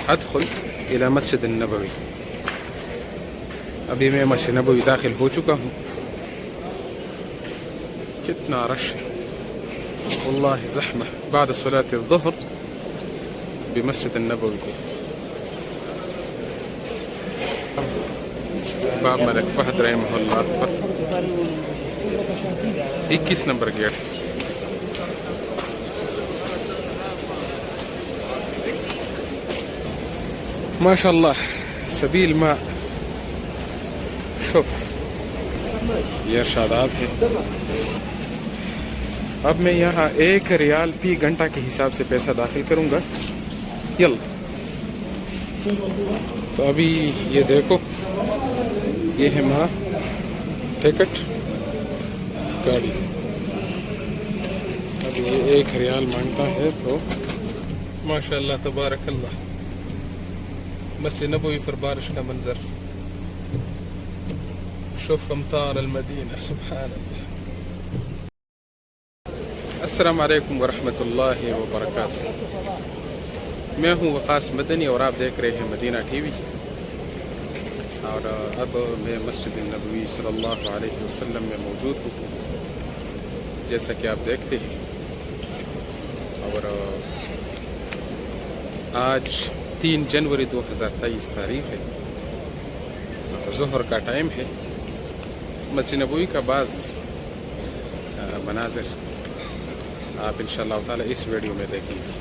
ادخل الى مسجد النبوی. ابھی میں مسجد نبوی داخل ہو چکا ہوں. کتنا رش ہے واللہ زحمة بعد صلاة الظهر بمسجد النبوي. باب ملک فہد رحمہ اللہ پر 21 نمبر گیٹ. ما شاء اللہ سبیل ماء. شوف یہ ارشادات ہے. اب میں یہاں 1 ریال فی گھنٹہ کے حساب سے پیسہ داخل کروں گا. یلا تو ابھی یہ دیکھو یہ ہے ماں ٹکٹ گاڑی. ابھی یہ 1 ریال مانگتا ہے تو ماشاء اللہ تبارک اللہ. مسجد نبوی پر بارش کا منظر. شوف امطار المدینہ سبحان اللہ. السلام علیکم ورحمۃ اللہ وبرکاتہ. میں ہوں وقاص مدنی اور آپ دیکھ رہے ہیں مدینہ ٹی وی. اور اب میں مسجد نبوی صلی اللہ علیہ وسلم میں موجود ہوں جیسا کہ آپ دیکھتے ہیں. اور آج 3 جنوری 2023 تاریخ ہے. ظہر کا ٹائم ہے. مسجد نبوی کا بعض مناظر آپ انشاءاللہ تعالی اس ویڈیو میں دیکھیں گے.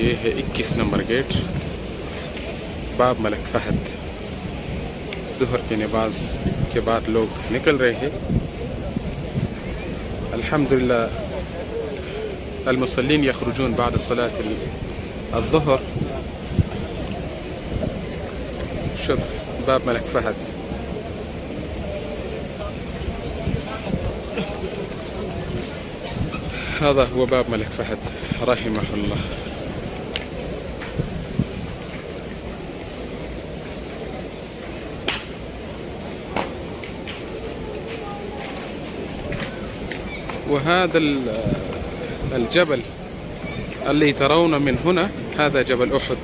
یہ ہے 21 نمبر گیٹ باب ملک فہد. ظہر کی نماز کے بعد لوگ نکل رہے ہیں. الحمدللہ المصلین یخرجون بعد صلاة الظہر. شوف باب ملك فهد. هذا هو باب ملك فهد رحمه الله. وهذا الجبل الذي ترون من هنا هذا جبل أحد.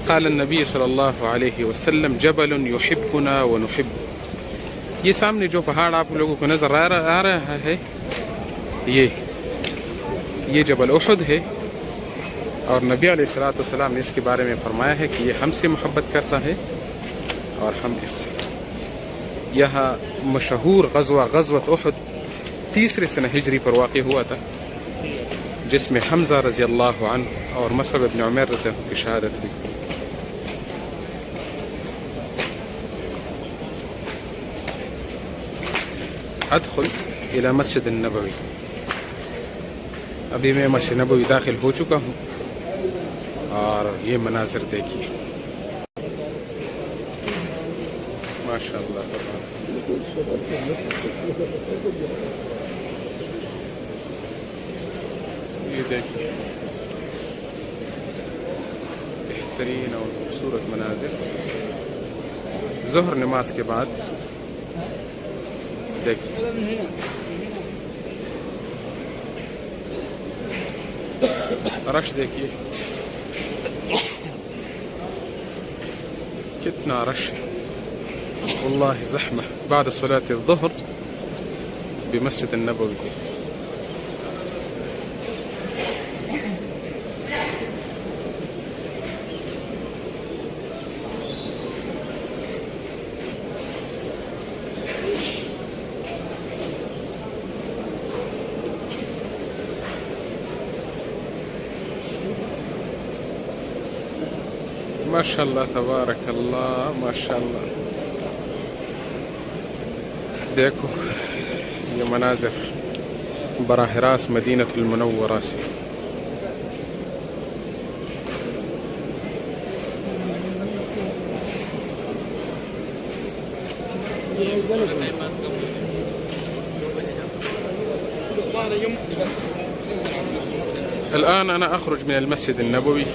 قال النبی صلی اللہ علیہ وسلم جبل یحبنا ونحب. یہ سامنے جو پہاڑ آپ لوگوں کو نظر آ رہا ہے یہ جبل احد ہے. اور نبی علیہ الصلوۃ والسلام نے اس کے بارے میں فرمایا ہے کہ یہ ہم سے محبت کرتا ہے اور ہم اس سے. یہاں مشہور غزوۃ احد 3 سنہ ہجری پر واقع ہوا تھا جس میں حمزہ رضی اللہ عنہ اور مصعب بن عمیر رضی اللہ عنہ کی شہادت ہوئی. ادخل الى مسجد النبوی. ابھی میں مسجد نبوی داخل ہو چکا ہوں اور یہ مناظر دیکھیے ماشاء اللہ. یہ دیکھیے بہترین اور خوبصورت مناظر ظہر نماز کے بعد. دیکھیے رش دیکھیے کتنا رش ہے واللہ زحمة بعد صلاة الظهر بمسجد النبوي. ماشاء اللہ تبارک اللہ ماشاء اللہ. دیکھو یہ مناظر براہ راست مدینۃ المنورہ سے. الآن أنا أخرج من المسجد النبوي.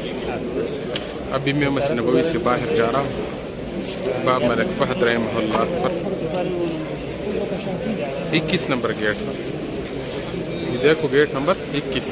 ابھی میں مسجد نبوی سے باہر جا رہا ہوں. باب ملک فہد رحمہ اللہ پر 21 نمبر گیٹ پر. یہ دیکھو گیٹ نمبر 21.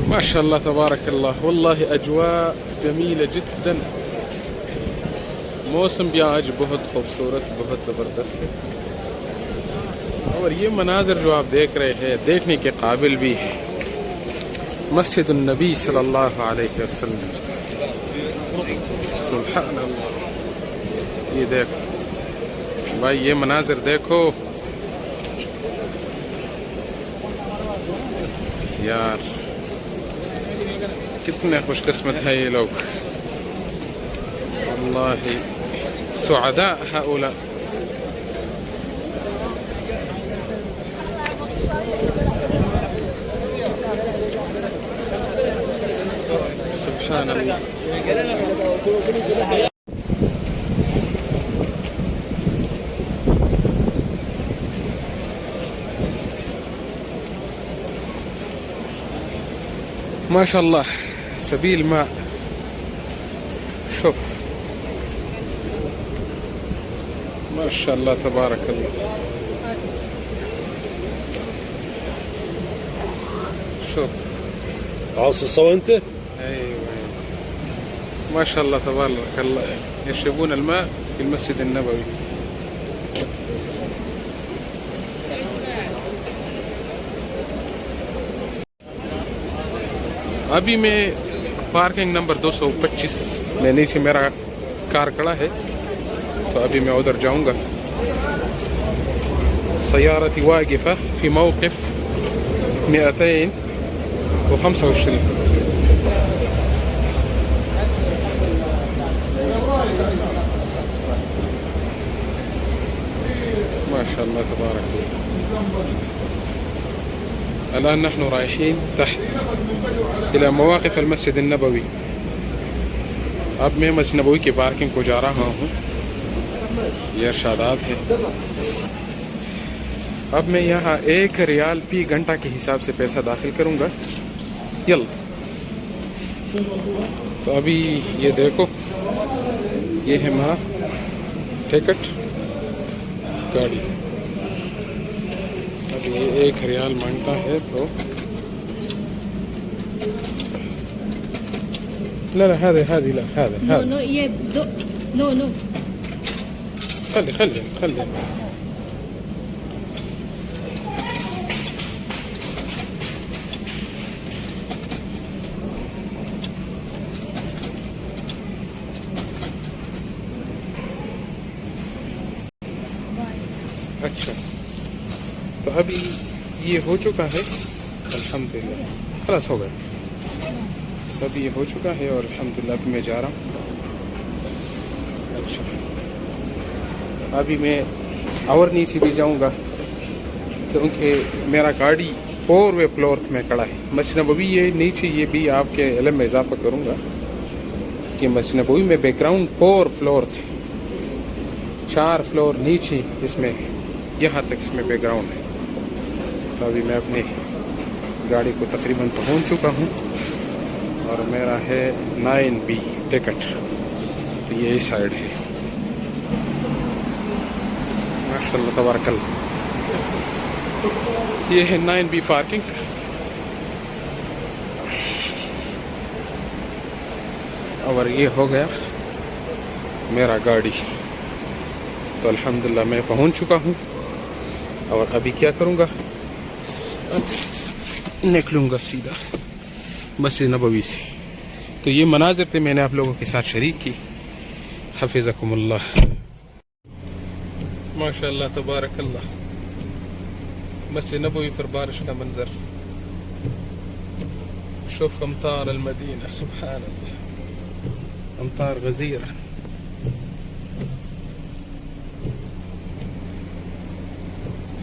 ما شاء الله تبارك الله. والله أجواء جميلة جدا. موسم بھی آج بہت خوبصورت، بہت زبردست ہے. اور یہ مناظر جو آپ دیکھ رہے ہیں دیکھنے کے قابل بھی ہے. مسجد النبی صلی اللہ علیہ وسلم. سبحان اللہ. یہ دیکھو بھائی، یہ مناظر دیکھو یار، کتنے خوش قسمت ہے یہ لوگ. واللہ سعداء هؤلاء. سبحان اللہ. ما شاء الله سبيل ماء. شوف ما شاء الله تبارك الله. شوف عاصي الصوى انت؟ ايوه ما شاء الله تبارك الله. يشربون الماء في المسجد النبوي. ابھی میں پارکنگ نمبر 225 میں نیچے میرا کار کھڑا ہے، تو ابھی میں ادھر جاؤں گا. سيارتي واقفة في موقف 225. ما شاء الله تبارك الله. الآن نحن رايحين تحت إلى مواقف المسجد النبوي. اب میں مسجد نبوی کی پارکنگ کو جا رہا ہوں. یہ ارشادات ہے. اب میں یہاں 1 ریال فی گھنٹہ کے حساب سے پیسہ داخل کروں گا. یلا تو ابھی یہ دیکھو، یہ ہے ہمارا ٹکٹ گاڑی. ابھی یہ 1 ریال مانگتا ہے تو لا لا هذه لا هذا نو یہ نو خلي اچھا. تو ابھی یہ ہو چکا ہے الحمدللہ. خلاص ہو گیا. ابھی یہ ہو چکا ہے اور الحمدللہ ابھی میں جا رہا ہوں. اچھا ابھی میں اور نیچے بھی جاؤں گا کیونکہ میرا گاڑی 4ویں فلور میں کھڑا ہے. مسجد نبوی یہ نیچے، یہ بھی آپ کے علم میں اضافہ کروں گا کہ مسجد نبوی میں بیک گراؤنڈ 4 فلور تھے. 4 فلور نیچے اس میں یہاں تک اس میں بیک گراؤنڈ ہے. تو ابھی میں اپنی گاڑی کو تقریباً پہنچ چکا ہوں اور میرا ہے 9B ٹکٹ. تو یہ اس سائڈ ہے. ماشاء اللہ تبارک اللہ. یہ ہے 9B پارکنگ. اور یہ ہو گیا میرا گاڑی. تو الحمدللہ میں پہنچ چکا ہوں. اور ابھی کیا کروں گا, اب نکلوں گا سیدھا مسجد نبوی سے. تو یہ مناظر تھے میں نے آپ لوگوں کے ساتھ شریک کی. حفظکم اللہ. ماشاء اللہ تبارک اللہ. مسجد نبوی پر بارش کا منظر. شوف امطار المدینہ, سبحان اللہ, امطار غزیرہ.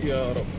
یا رب.